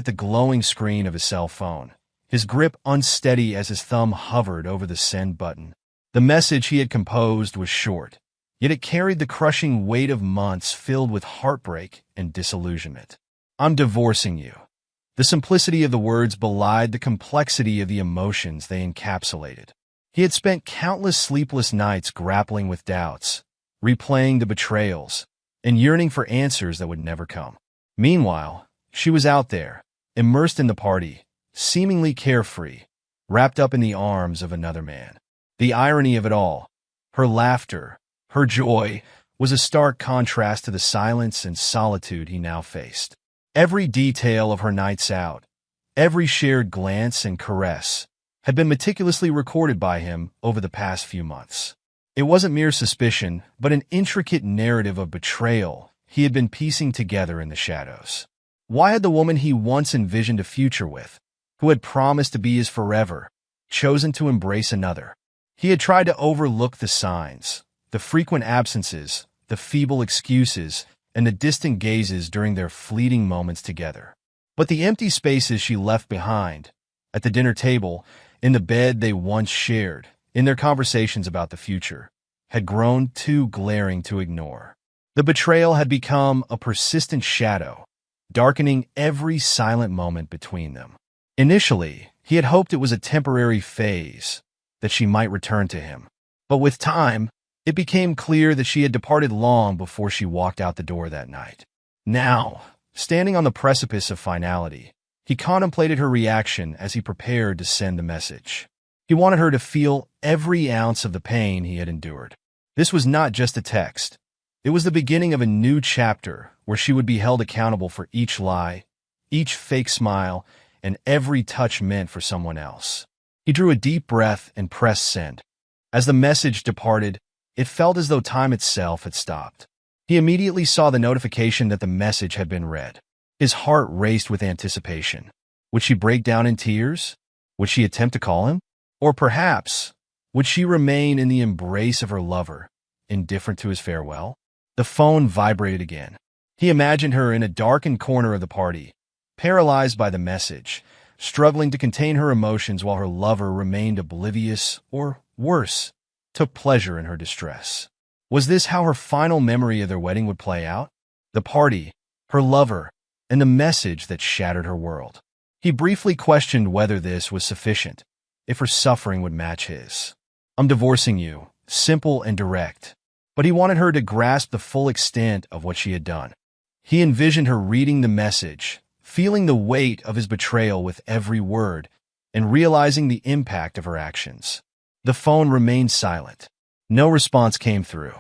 the glowing screen of his cell phone, his grip unsteady as his thumb hovered over the send button. The message he had composed was short, yet it carried the crushing weight of months filled with heartbreak and disillusionment. "I'm divorcing you." The simplicity of the words belied the complexity of the emotions they encapsulated. He had spent countless sleepless nights grappling with doubts, replaying the betrayals, and yearning for answers that would never come. Meanwhile, she was out there, immersed in the party, seemingly carefree, wrapped up in the arms of another man. The irony of it all, her laughter, her joy, was a stark contrast to the silence and solitude he now faced. Every detail of her nights out, every shared glance and caress, had been meticulously recorded by him over the past few months. It wasn't mere suspicion, but an intricate narrative of betrayal he had been piecing together in the shadows. Why had the woman he once envisioned a future with, who had promised to be his forever, chosen to embrace another? He had tried to overlook the signs, the frequent absences, the feeble excuses, and the distant gazes during their fleeting moments together. But the empty spaces she left behind, at the dinner table, in the bed they once shared, in their conversations about the future, had grown too glaring to ignore. The betrayal had become a persistent shadow, darkening every silent moment between them. Initially, he had hoped it was a temporary phase, that she might return to him. But with time, it became clear that she had departed long before she walked out the door that night. Now, standing on the precipice of finality, he contemplated her reaction as he prepared to send the message. He wanted her to feel every ounce of the pain he had endured. This was not just a text. It was the beginning of a new chapter where she would be held accountable for each lie, each fake smile, and every touch meant for someone else. He drew a deep breath and pressed send. As the message departed, it felt as though time itself had stopped. He immediately saw the notification that the message had been read. His heart raced with anticipation. Would she break down in tears? Would she attempt to call him? Or perhaps, would she remain in the embrace of her lover, indifferent to his farewell? The phone vibrated again. He imagined her in a darkened corner of the party, paralyzed by the message, struggling to contain her emotions while her lover remained oblivious, or worse, took pleasure in her distress. Was this how her final memory of their wedding would play out? The party, her lover, and the message that shattered her world. He briefly questioned whether this was sufficient, if her suffering would match his. "I'm divorcing you," simple and direct. But he wanted her to grasp the full extent of what she had done. He envisioned her reading the message, feeling the weight of his betrayal with every word, and realizing the impact of her actions. The phone remained silent. No response came through.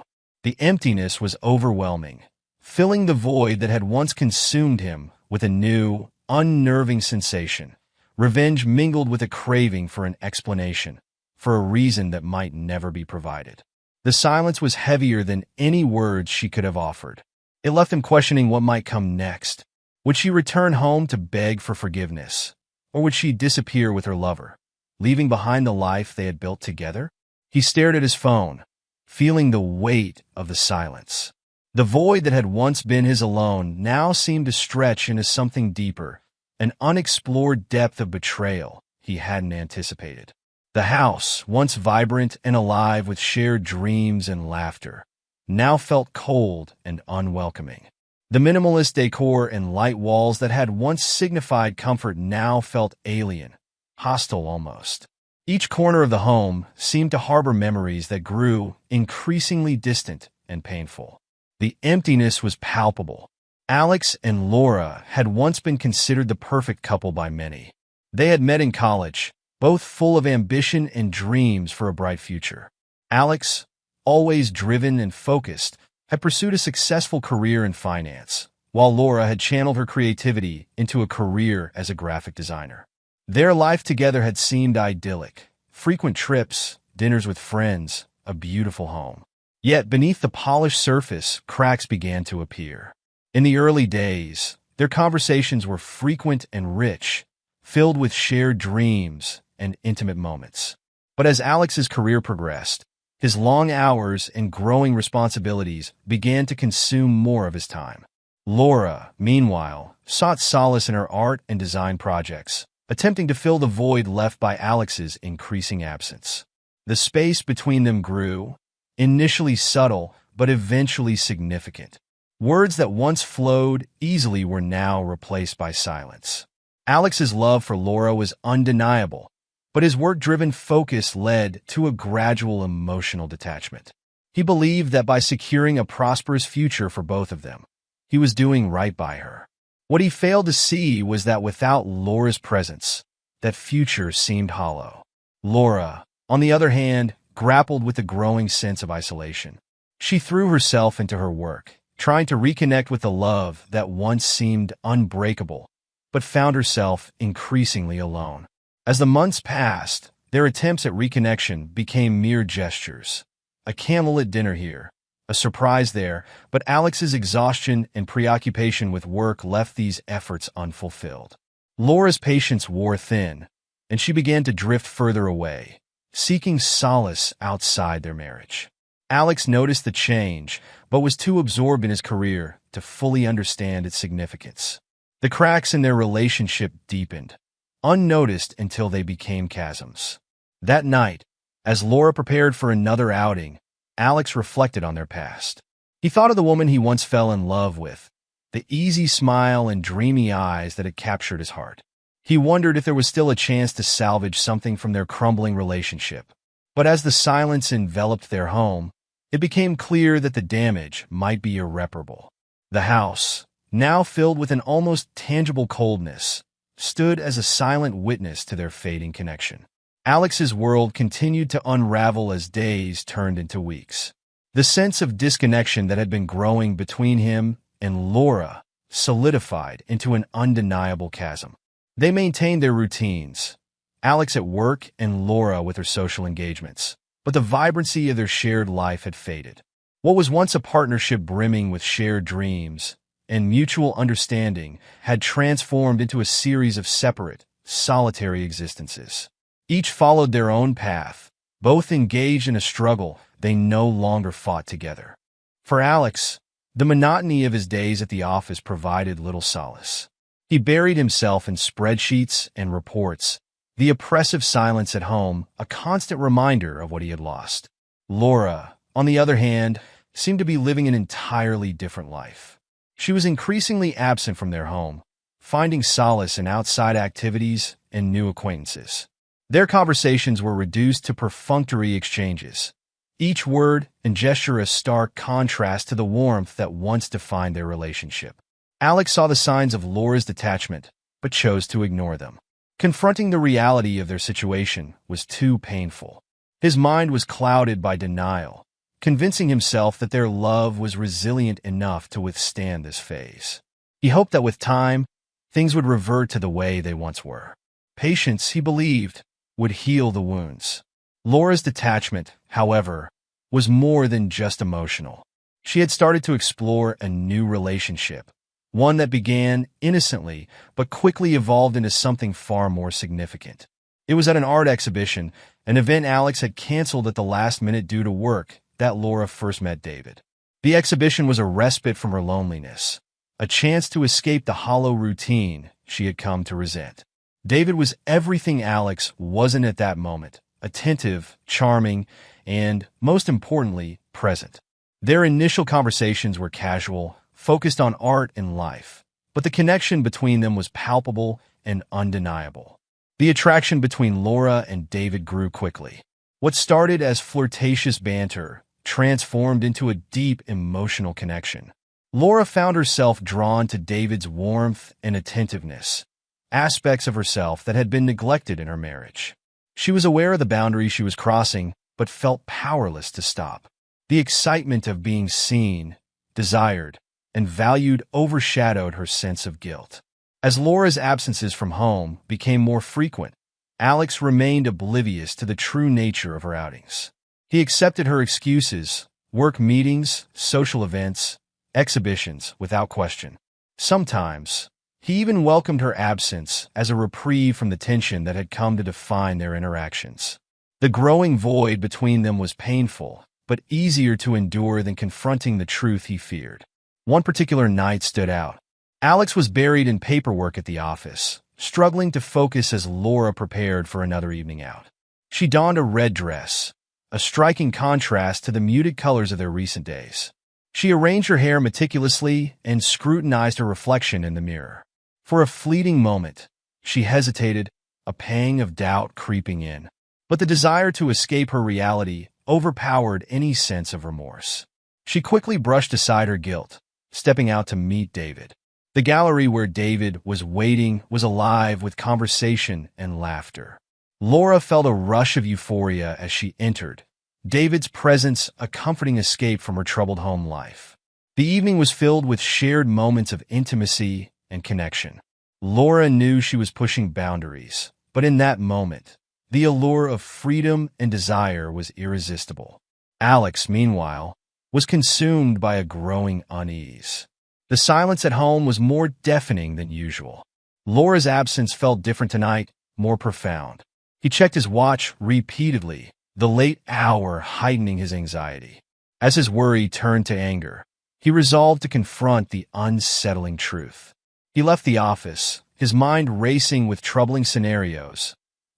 The emptiness was overwhelming, filling the void that had once consumed him with a new, unnerving sensation. Revenge mingled with a craving for an explanation, for a reason that might never be provided. The silence was heavier than any words she could have offered. It left him questioning what might come next. Would she return home to beg for forgiveness? Or would she disappear with her lover, leaving behind the life they had built together? He stared at his phone, feeling the weight of the silence. The void that had once been his alone now seemed to stretch into something deeper, an unexplored depth of betrayal he hadn't anticipated. The house, once vibrant and alive with shared dreams and laughter, now felt cold and unwelcoming. The minimalist decor and light walls that had once signified comfort now felt alien, hostile almost. Each corner of the home seemed to harbor memories that grew increasingly distant and painful. The emptiness was palpable. Alex and Laura had once been considered the perfect couple by many. They had met in college, both full of ambition and dreams for a bright future. Alex, always driven and focused, had pursued a successful career in finance, while Laura had channeled her creativity into a career as a graphic designer. Their life together had seemed idyllic. Frequent trips, dinners with friends, a beautiful home. Yet beneath the polished surface, cracks began to appear. In the early days, their conversations were frequent and rich, filled with shared dreams and intimate moments. But as Alex's career progressed, his long hours and growing responsibilities began to consume more of his time. Laura, meanwhile, sought solace in her art and design projects, attempting to fill the void left by Alex's increasing absence. The space between them grew, initially subtle but eventually significant. Words that once flowed easily were now replaced by silence. Alex's love for Laura was undeniable, but his work-driven focus led to a gradual emotional detachment. He believed that by securing a prosperous future for both of them, he was doing right by her. What he failed to see was that without Laura's presence, that future seemed hollow. Laura, on the other hand, grappled with a growing sense of isolation. She threw herself into her work, trying to reconnect with the love that once seemed unbreakable, but found herself increasingly alone. As the months passed, their attempts at reconnection became mere gestures. A candlelit dinner here, a surprise there, but Alex's exhaustion and preoccupation with work left these efforts unfulfilled. Laura's patience wore thin, and she began to drift further away, seeking solace outside their marriage. Alex noticed the change, but was too absorbed in his career to fully understand its significance. The cracks in their relationship deepened, unnoticed until they became chasms. That night, as Laura prepared for another outing, Alex reflected on their past. He thought of the woman he once fell in love with, the easy smile and dreamy eyes that had captured his heart. He wondered if there was still a chance to salvage something from their crumbling relationship. But as the silence enveloped their home, it became clear that the damage might be irreparable. The house, now filled with an almost tangible coldness, stood as a silent witness to their fading connection. Alex's world continued to unravel as days turned into weeks. The sense of disconnection that had been growing between him and Laura solidified into an undeniable chasm. They maintained their routines, Alex at work and Laura with her social engagements, but the vibrancy of their shared life had faded. What was once a partnership brimming with shared dreams and mutual understanding had transformed into a series of separate, solitary existences. Each followed their own path, both engaged in a struggle they no longer fought together. For Alex, the monotony of his days at the office provided little solace. He buried himself in spreadsheets and reports, the oppressive silence at home a constant reminder of what he had lost. Laura, on the other hand, seemed to be living an entirely different life. She was increasingly absent from their home, finding solace in outside activities and new acquaintances. Their conversations were reduced to perfunctory exchanges, each word and gesture a stark contrast to the warmth that once defined their relationship. Alex saw the signs of Laura's detachment, but chose to ignore them. Confronting the reality of their situation was too painful. His mind was clouded by denial, convincing himself that their love was resilient enough to withstand this phase. He hoped that with time, things would revert to the way they once were. Patience, he believed, would heal the wounds. Laura's detachment, however, was more than just emotional. She had started to explore a new relationship, one that began innocently but quickly evolved into something far more significant. It was at an art exhibition, an event Alex had canceled at the last minute due to work, that Laura first met David. The exhibition was a respite from her loneliness, a chance to escape the hollow routine she had come to resent. David was everything Alex wasn't at that moment: attentive, charming, and, most importantly, present. Their initial conversations were casual, focused on art and life, but the connection between them was palpable and undeniable. The attraction between Laura and David grew quickly. What started as flirtatious banter transformed into a deep emotional connection. Laura found herself drawn to David's warmth and attentiveness, aspects of herself that had been neglected in her marriage. She was aware of the boundaries she was crossing, but felt powerless to stop. The excitement of being seen, desired, and valued overshadowed her sense of guilt. As Laura's absences from home became more frequent, Alex remained oblivious to the true nature of her outings. He accepted her excuses, work meetings, social events, exhibitions, without question. Sometimes, he even welcomed her absence as a reprieve from the tension that had come to define their interactions. The growing void between them was painful, but easier to endure than confronting the truth he feared. One particular night stood out. Alex was buried in paperwork at the office, struggling to focus as Laura prepared for another evening out. She donned a red dress, a striking contrast to the muted colors of their recent days. She arranged her hair meticulously and scrutinized her reflection in the mirror. For a fleeting moment, she hesitated, a pang of doubt creeping in. But the desire to escape her reality overpowered any sense of remorse. She quickly brushed aside her guilt, stepping out to meet David. The gallery where David was waiting was alive with conversation and laughter. Laura felt a rush of euphoria as she entered, David's presence a comforting escape from her troubled home life. The evening was filled with shared moments of intimacy and connection. Laura knew she was pushing boundaries, but in that moment, the allure of freedom and desire was irresistible. Alex, meanwhile, was consumed by a growing unease. The silence at home was more deafening than usual. Laura's absence felt different tonight, more profound. He checked his watch repeatedly, the late hour heightening his anxiety. As his worry turned to anger, he resolved to confront the unsettling truth. He left the office, his mind racing with troubling scenarios,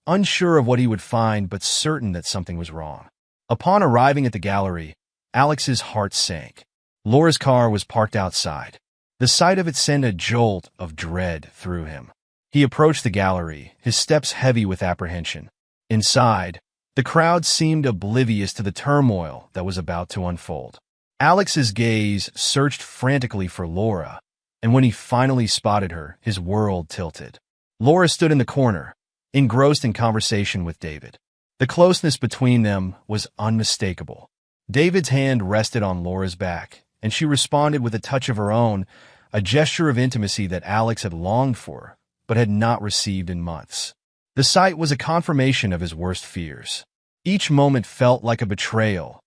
unsure of what he would find but certain that something was wrong. Upon arriving at the gallery, Alex's heart sank. Laura's car was parked outside. The sight of it sent a jolt of dread through him. He approached the gallery, his steps heavy with apprehension. Inside, the crowd seemed oblivious to the turmoil that was about to unfold. Alex's gaze searched frantically for Laura, and when he finally spotted her, his world tilted. Laura stood in the corner, engrossed in conversation with David. The closeness between them was unmistakable. David's hand rested on Laura's back, and she responded with a touch of her own, a gesture of intimacy that Alex had longed for, but had not received in months. The sight was a confirmation of his worst fears. Each moment felt like a betrayal,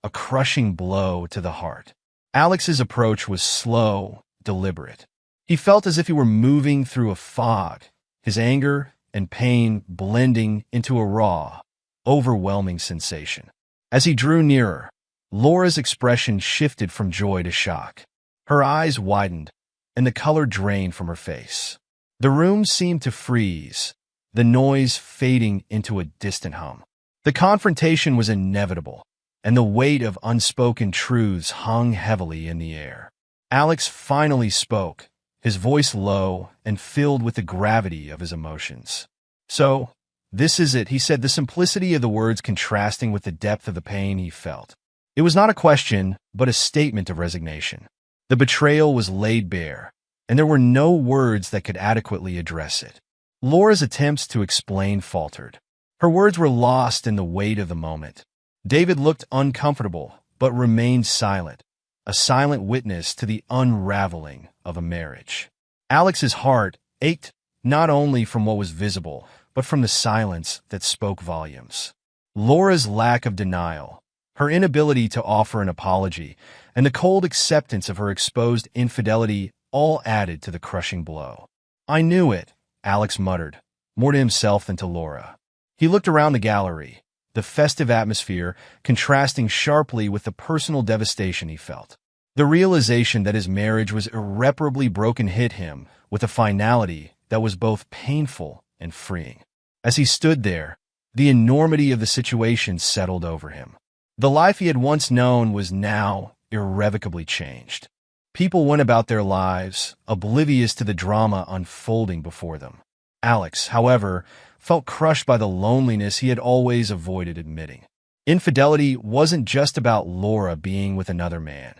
a crushing blow to the heart. Alex's approach was slow, deliberate. He felt as if he were moving through a fog, his anger and pain blending into a raw, overwhelming sensation. As he drew nearer, Laura's expression shifted from joy to shock. Her eyes widened, and the color drained from her face. The room seemed to freeze, the noise fading into a distant hum. The confrontation was inevitable, and the weight of unspoken truths hung heavily in the air. Alex finally spoke, his voice low and filled with the gravity of his emotions. "So, this is it," he said, the simplicity of the words contrasting with the depth of the pain he felt. It was not a question, but a statement of resignation. The betrayal was laid bare, and there were no words that could adequately address it. Laura's attempts to explain faltered. Her words were lost in the weight of the moment. David looked uncomfortable, but remained silent, a silent witness to the unraveling of a marriage. Alex's heart ached not only from what was visible, but from the silence that spoke volumes. Laura's lack of denial, her inability to offer an apology, and the cold acceptance of her exposed infidelity all added to the crushing blow. "I knew it," Alex muttered, more to himself than to Laura. He looked around the gallery, the festive atmosphere contrasting sharply with the personal devastation he felt. The realization that his marriage was irreparably broken hit him with a finality that was both painful and freeing. As he stood there, the enormity of the situation settled over him. The life he had once known was now irrevocably changed. People went about their lives, oblivious to the drama unfolding before them. Alex, however, felt crushed by the loneliness he had always avoided admitting. Infidelity wasn't just about Laura being with another man.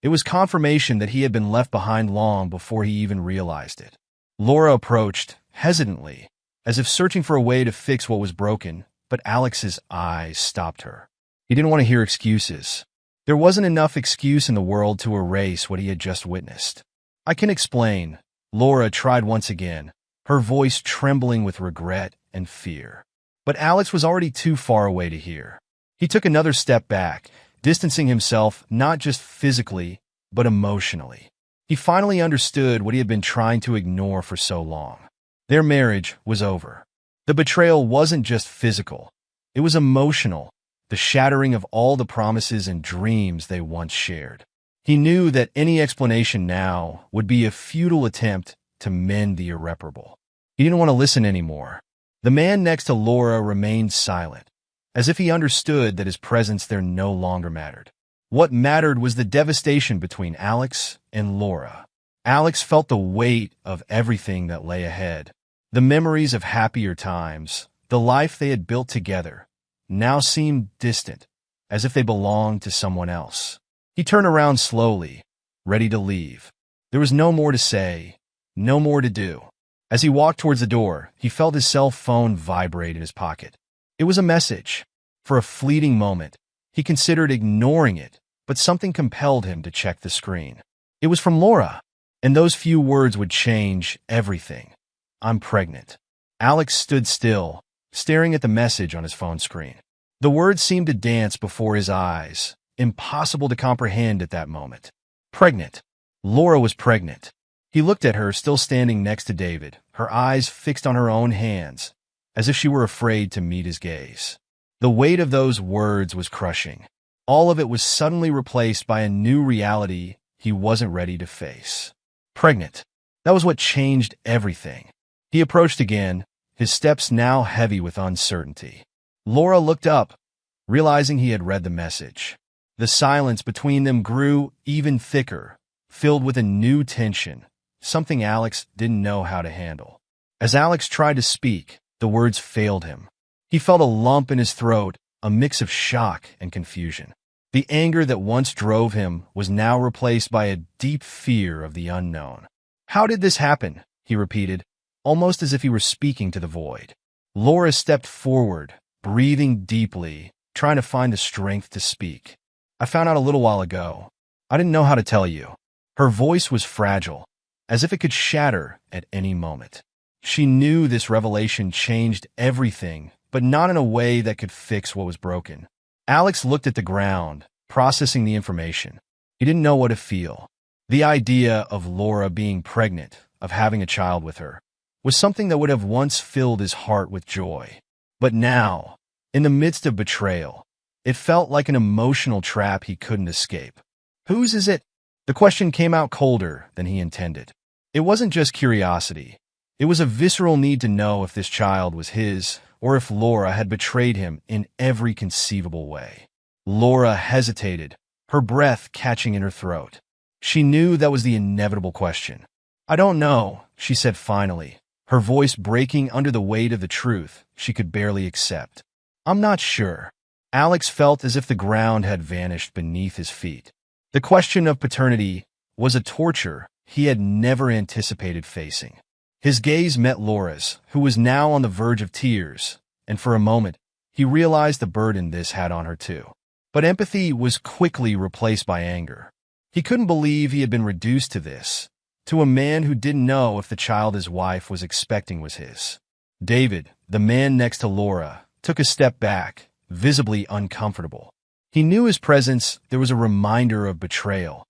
It was confirmation that he had been left behind long before he even realized it. Laura approached, hesitantly, as if searching for a way to fix what was broken, but Alex's eyes stopped her. He didn't want to hear excuses. There wasn't enough excuse in the world to erase what he had just witnessed. "I can explain," Laura tried once again, her voice trembling with regret and fear. But Alex was already too far away to hear. He took another step back, distancing himself not just physically, but emotionally. He finally understood what he had been trying to ignore for so long. Their marriage was over. The betrayal wasn't just physical. It was emotional, the shattering of all the promises and dreams they once shared. He knew that any explanation now would be a futile attempt to mend the irreparable. He didn't want to listen anymore. The man next to Laura remained silent, as if he understood that his presence there no longer mattered. What mattered was the devastation between Alex and Laura. Alex felt the weight of everything that lay ahead. The memories of happier times, the life they had built together, now seemed distant, as if they belonged to someone else. He turned around slowly, ready to leave. There was no more to say, no more to do. As he walked towards the door, he felt his cell phone vibrate in his pocket. It was a message. For a fleeting moment, he considered ignoring it, but something compelled him to check the screen. It was from Laura, and those few words would change everything. "I'm pregnant." Alex stood still, staring at the message on his phone screen. The words seemed to dance before his eyes, impossible to comprehend at that moment. Pregnant. Laura was pregnant. He looked at her, still standing next to David, her eyes fixed on her own hands, as if she were afraid to meet his gaze. The weight of those words was crushing. All of it was suddenly replaced by a new reality he wasn't ready to face. Pregnant. That was what changed everything. He approached again, his steps now heavy with uncertainty. Laura looked up, realizing he had read the message. The silence between them grew even thicker, filled with a new tension, something Alex didn't know how to handle. As Alex tried to speak, the words failed him. He felt a lump in his throat, a mix of shock and confusion. The anger that once drove him was now replaced by a deep fear of the unknown. "How did this happen?" he repeated, almost as if he were speaking to the void. Laura stepped forward, breathing deeply, trying to find the strength to speak. "I found out a little while ago. I didn't know how to tell you." Her voice was fragile, as if it could shatter at any moment. She knew this revelation changed everything, but not in a way that could fix what was broken. Alex looked at the ground, processing the information. He didn't know what to feel. The idea of Laura being pregnant, of having a child with her, was something that would have once filled his heart with joy. But now, in the midst of betrayal, it felt like an emotional trap he couldn't escape. "Whose is it?" The question came out colder than he intended. It wasn't just curiosity. It was a visceral need to know if this child was his, or if Laura had betrayed him in every conceivable way. Laura hesitated, her breath catching in her throat. She knew that was the inevitable question. "I don't know," she said finally, her voice breaking under the weight of the truth she could barely accept. "I'm not sure." Alex felt as if the ground had vanished beneath his feet. The question of paternity was a torture he had never anticipated facing. His gaze met Laura's, who was now on the verge of tears, and for a moment, he realized the burden this had on her too. But empathy was quickly replaced by anger. He couldn't believe he had been reduced to this, to a man who didn't know if the child his wife was expecting was his. David, the man next to Laura, took a step back, visibly uncomfortable. He knew his presence there was a reminder of betrayal,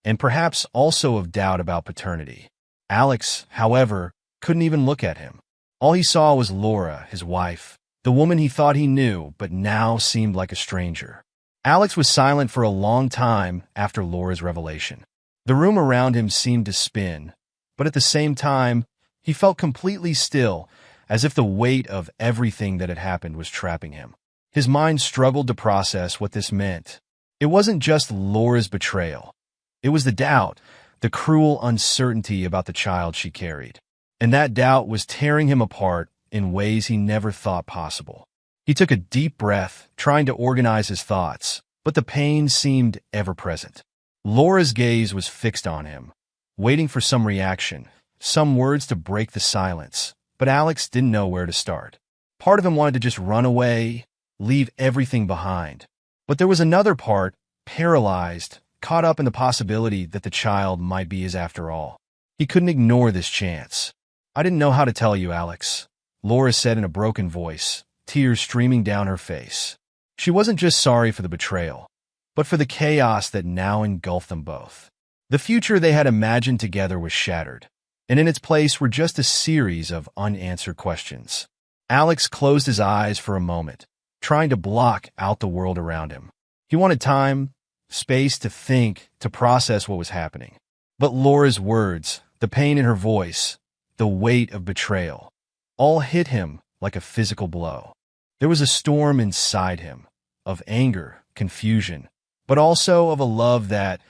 and perhaps also of doubt about paternity. Alex, however, couldn't even look at him. All he saw was Laura, his wife, the woman he thought he knew but now seemed like a stranger. Alex was silent for a long time after Laura's revelation. The room around him seemed to spin, but at the same time, he felt completely still, as if the weight of everything that had happened was trapping him. His mind struggled to process what this meant. It wasn't just Laura's betrayal. It was the doubt, the cruel uncertainty about the child she carried. And that doubt was tearing him apart in ways he never thought possible. He took a deep breath, trying to organize his thoughts, but the pain seemed ever present. Laura's gaze was fixed on him, waiting for some reaction, some words to break the silence, but Alex didn't know where to start. Part of him wanted to just run away, leave everything behind. But there was another part, paralyzed, caught up in the possibility that the child might be his after all. He couldn't ignore this chance. "I didn't know how to tell you, Alex," Laura said in a broken voice, tears streaming down her face. She wasn't just sorry for the betrayal, but for the chaos that now engulfed them both. The future they had imagined together was shattered, and in its place were just a series of unanswered questions. Alex closed his eyes for a moment, trying to block out the world around him. He wanted time, space to think, to process what was happening. But Laura's words, the pain in her voice, the weight of betrayal, all hit him like a physical blow. There was a storm inside him, of anger, confusion, but also of a love that,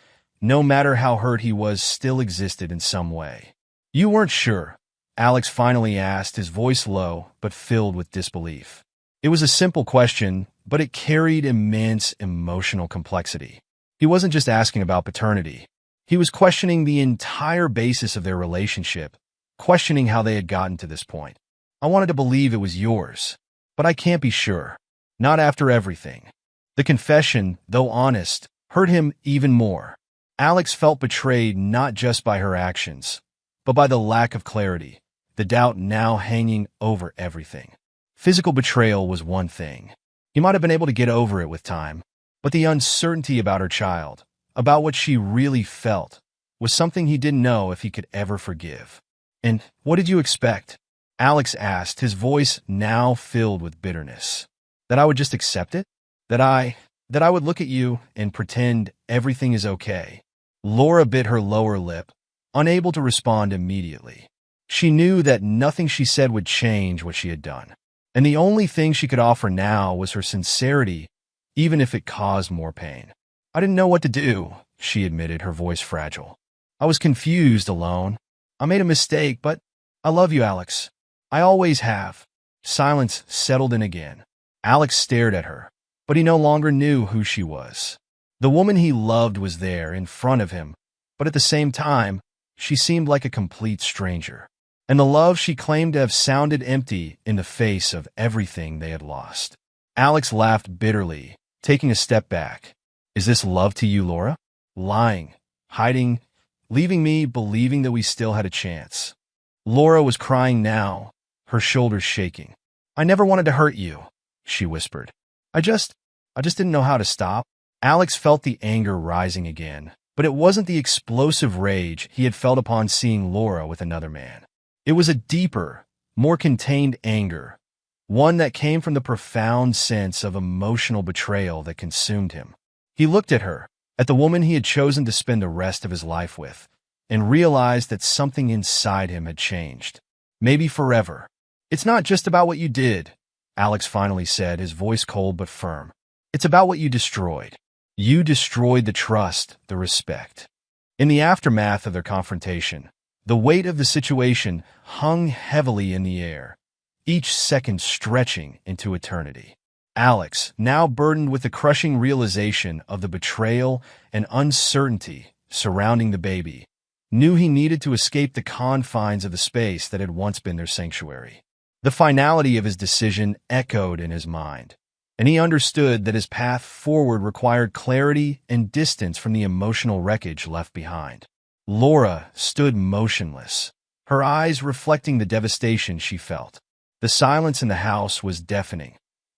no matter how hurt he was, still existed in some way. "You weren't sure?" Alex finally asked, his voice low but filled with disbelief. It was a simple question, but it carried immense emotional complexity. He wasn't just asking about paternity. He was questioning the entire basis of their relationship, questioning how they had gotten to this point. "I wanted to believe it was yours, but I can't be sure. Not after everything." The confession, though honest, hurt him even more. Alex felt betrayed not just by her actions, but by the lack of clarity, the doubt now hanging over everything. Physical betrayal was one thing. He might have been able to get over it with time, but the uncertainty about her child, about what she really felt, was something he didn't know if he could ever forgive. "And what did you expect?" Alex asked, his voice now filled with bitterness. "That I would just accept it? That I would look at you and pretend everything is okay?" Laura bit her lower lip, unable to respond immediately. She knew that nothing she said would change what she had done, and the only thing she could offer now was her sincerity, even if it caused more pain. "I didn't know what to do," she admitted, her voice fragile. "I was confused, alone. I made a mistake, but I love you, Alex. I always have." Silence settled in again. Alex stared at her, but he no longer knew who she was. The woman he loved was there, in front of him, but at the same time, she seemed like a complete stranger. And the love she claimed to have sounded empty in the face of everything they had lost. Alex laughed bitterly, taking a step back. "Is this love to you, Laura? Lying, hiding, leaving me believing that we still had a chance." Laura was crying now, her shoulders shaking. "I never wanted to hurt you," she whispered. I just didn't know how to stop." Alex felt the anger rising again, but it wasn't the explosive rage he had felt upon seeing Laura with another man. It was a deeper, more contained anger, one that came from the profound sense of emotional betrayal that consumed him. He looked at her, at the woman he had chosen to spend the rest of his life with, and realized that something inside him had changed. Maybe forever. "It's not just about what you did," Alex finally said, his voice cold but firm. "It's about what you destroyed. You destroyed the trust, the respect." In the aftermath of their confrontation, the weight of the situation hung heavily in the air, each second stretching into eternity. Alex, now burdened with the crushing realization of the betrayal and uncertainty surrounding the baby, knew he needed to escape the confines of the space that had once been their sanctuary. The finality of his decision echoed in his mind, and he understood that his path forward required clarity and distance from the emotional wreckage left behind. Laura stood motionless, her eyes reflecting the devastation she felt. The silence in the house was deafening,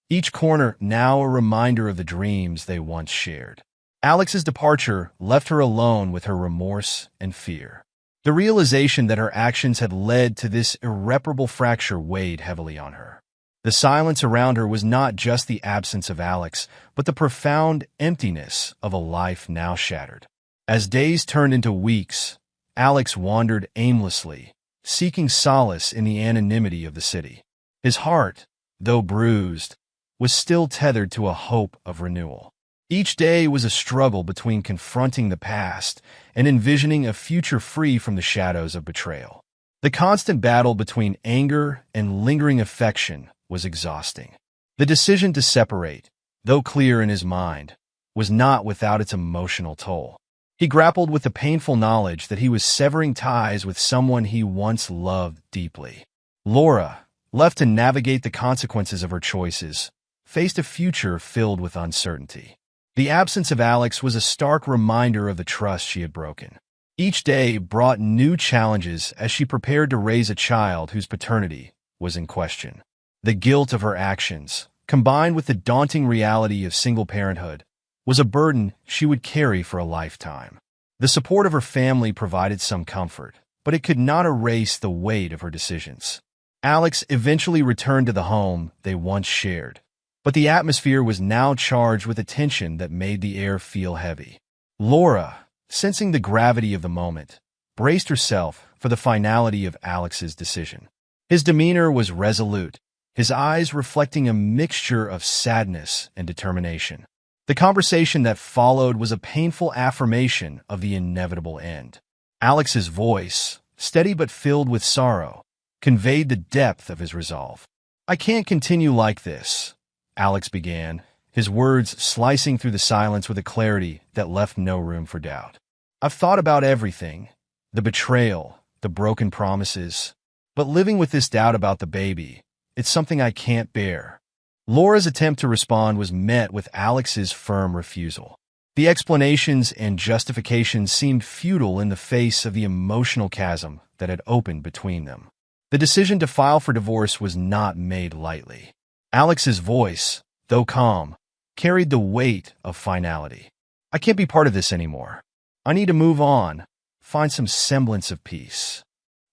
each corner now a reminder of the dreams they once shared. Alex's departure left her alone with her remorse and fear. The realization that her actions had led to this irreparable fracture weighed heavily on her. The silence around her was not just the absence of Alex, but the profound emptiness of a life now shattered. As days turned into weeks, Alex wandered aimlessly, seeking solace in the anonymity of the city. His heart, though bruised, was still tethered to a hope of renewal. Each day was a struggle between confronting the past and envisioning a future free from the shadows of betrayal. The constant battle between anger and lingering affection was exhausting. The decision to separate, though clear in his mind, was not without its emotional toll. He grappled with the painful knowledge that he was severing ties with someone he once loved deeply. Laura, left to navigate the consequences of her choices, faced a future filled with uncertainty. The absence of Alex was a stark reminder of the trust she had broken. Each day brought new challenges as she prepared to raise a child whose paternity was in question. The guilt of her actions, combined with the daunting reality of single parenthood, was a burden she would carry for a lifetime. The support of her family provided some comfort, but it could not erase the weight of her decisions. Alex eventually returned to the home they once shared, But the atmosphere was now charged with a tension that made the air feel heavy. Laura, sensing the gravity of the moment, braced herself for the finality of Alex's decision. His demeanor was resolute, his eyes reflecting a mixture of sadness and determination. The conversation that followed was a painful affirmation of the inevitable end. Alex's voice, steady but filled with sorrow, conveyed the depth of his resolve. "I can't continue like this," Alex began, his words slicing through the silence with a clarity that left no room for doubt. "I've thought about everything, the betrayal, the broken promises, but living with this doubt about the baby, it's something I can't bear." Laura's attempt to respond was met with Alex's firm refusal. The explanations and justifications seemed futile in the face of the emotional chasm that had opened between them. The decision to file for divorce was not made lightly. Alex's voice, though calm, carried the weight of finality. "I can't be part of this anymore. I need to move on, find some semblance of peace."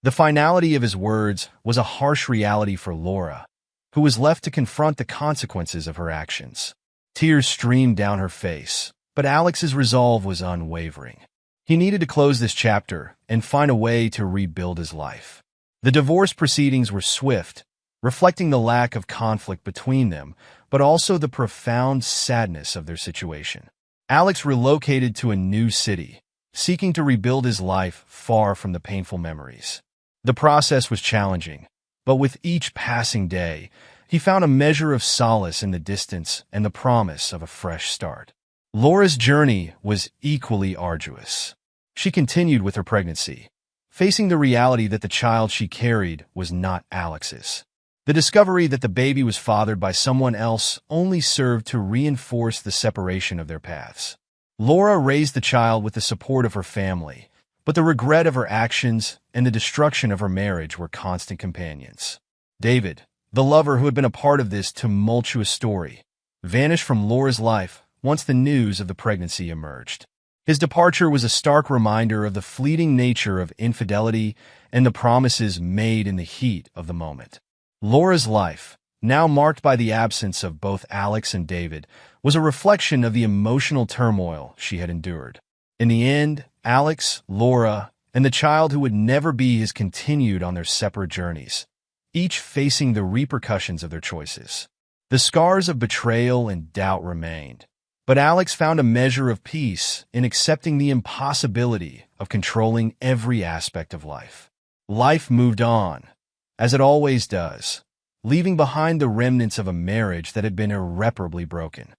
The finality of his words was a harsh reality for Laura, who was left to confront the consequences of her actions. Tears streamed down her face, but Alex's resolve was unwavering. He needed to close this chapter and find a way to rebuild his life. The divorce proceedings were swift, reflecting the lack of conflict between them, but also the profound sadness of their situation. Alex relocated to a new city, seeking to rebuild his life far from the painful memories. The process was challenging, but with each passing day, he found a measure of solace in the distance and the promise of a fresh start. Laura's journey was equally arduous. She continued with her pregnancy, facing the reality that the child she carried was not Alex's. The discovery that the baby was fathered by someone else only served to reinforce the separation of their paths. Laura raised the child with the support of her family, but the regret of her actions and the destruction of her marriage were constant companions. David, the lover who had been a part of this tumultuous story, vanished from Laura's life once the news of the pregnancy emerged. His departure was a stark reminder of the fleeting nature of infidelity and the promises made in the heat of the moment. Laura's life, now marked by the absence of both Alex and David, was a reflection of the emotional turmoil she had endured. In the end, Alex, Laura, and the child who would never be his continued on their separate journeys, each facing the repercussions of their choices. The scars of betrayal and doubt remained, but Alex found a measure of peace in accepting the impossibility of controlling every aspect of life. Life moved on, as it always does, leaving behind the remnants of a marriage that had been irreparably broken.